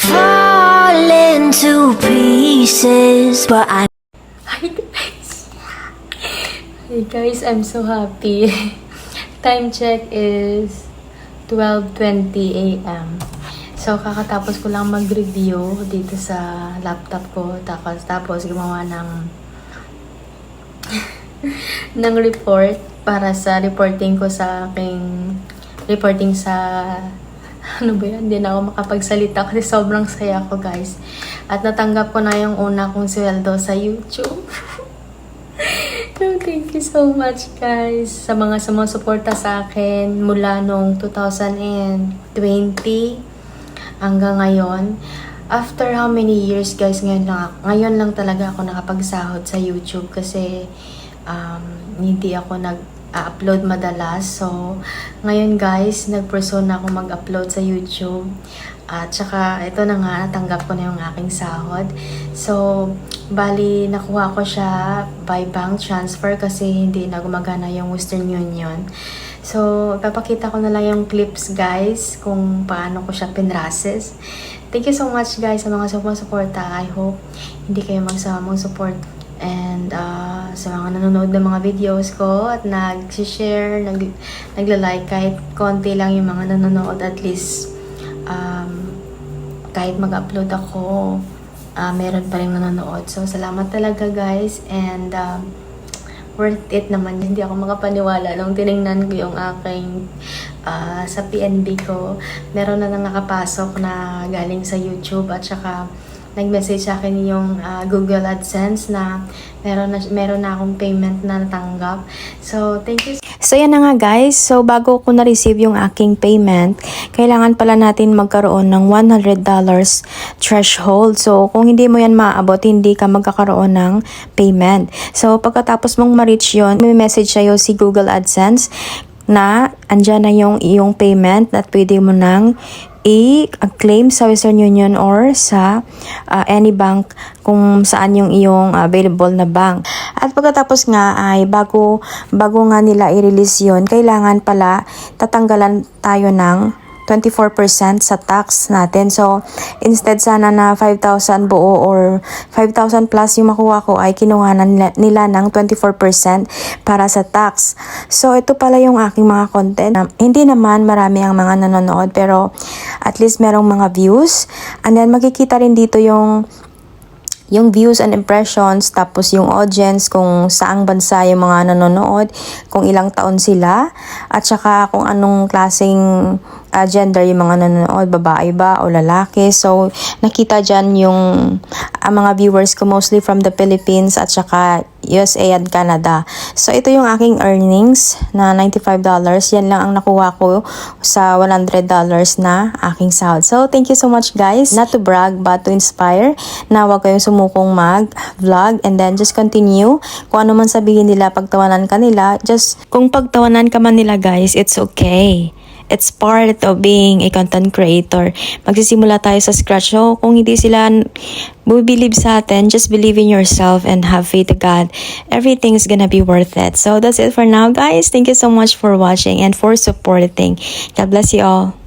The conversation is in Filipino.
fall into pieces, but I. Hi guys! Hey guys, I'm so happy. Time check is 12:20 a.m. So, kakatapos ko lang mag-review dito sa laptop ko. Tapos gumawa ng ng report para sa reporting ko sa aking reporting sa ano ba yan? Hindi na ako makapagsalita kasi sobrang saya ko guys. At natanggap ko na yung una kong sweldo sa YouTube. Thank you so much guys sa mga sumusuporta sa akin mula nung 2020 hanggang ngayon. After how many years guys, ngayon lang talaga ako nakapagsahod sa YouTube kasi hindi ako nag-upload madalas. So, ngayon guys, nag-pursue na ako mag-upload sa YouTube. At saka, ito na nga, natanggap ko na yung aking sahod. So, bali, nakuha ko siya by bank transfer kasi hindi na gumagana yung Western Union. So, ipapakita ko na lang yung clips guys kung paano ko siya pinrases. Thank you so much guys sa mga sumusuporta. I hope hindi kayo magsamang support. And sa mga nanonood ng mga videos ko at nag-share, nagla-like kahit konti lang yung mga nanonood, at least kahit mag-upload ako, meron pa rin nanonood. So, salamat talaga guys. And worth it naman. Hindi ako makapaniwala nung tinignan ko yung aking sa PNB ko. Meron na nakapasok na galing sa YouTube at saka nag-message sa akin yung Google AdSense na meron na akong payment na natanggap. So, thank you. So, yan na nga guys. So, bago ko na-receive yung aking payment, kailangan pala natin magkaroon ng $100 threshold. So, kung hindi mo yan maaabot, hindi ka magkakaroon ng payment. So, pagkatapos mong ma-reach yun, may message sa'yo si Google AdSense na andyan na yung iyong payment at pwede mo nang i-claim sa Western Union or sa any bank kung saan yung iyong available na bank. At pagkatapos nga ay bago nga nila i-release yun, kailangan pala tatanggalan tayo ng 24% sa tax natin. So, instead sana na 5,000 buo or 5,000 plus yung makuha ko, ay kinuhanan nila ng 24% para sa tax. So, ito pala yung aking mga content. Hindi naman marami ang mga nanonood, pero at least merong mga views. And then, makikita rin dito yung views and impressions, tapos yung audience, kung saang bansa yung mga nanonood, kung ilang taon sila, at saka kung anong klaseng gender yung mga nanonood, babae ba o lalaki. So, nakita dyan yung mga viewers ko mostly from the Philippines at saka USA at Canada. So, ito yung aking earnings na $95. Yan lang ang nakuha ko sa $100 na aking sahod. So, thank you so much guys. Not to brag, but to inspire na huwag kayong sumukong mag-vlog and then just continue. Kung ano man sabihin nila, pagtawanan ka nila, just kung pagtawanan ka man nila guys, it's okay. It's part of being a content creator. Magsisimula tayo sa scratch. So, kung hindi sila believe sa atin, just believe in yourself and have faith to God. Everything's gonna be worth it. So, that's it for now, guys. Thank you so much for watching and for supporting. God bless you all.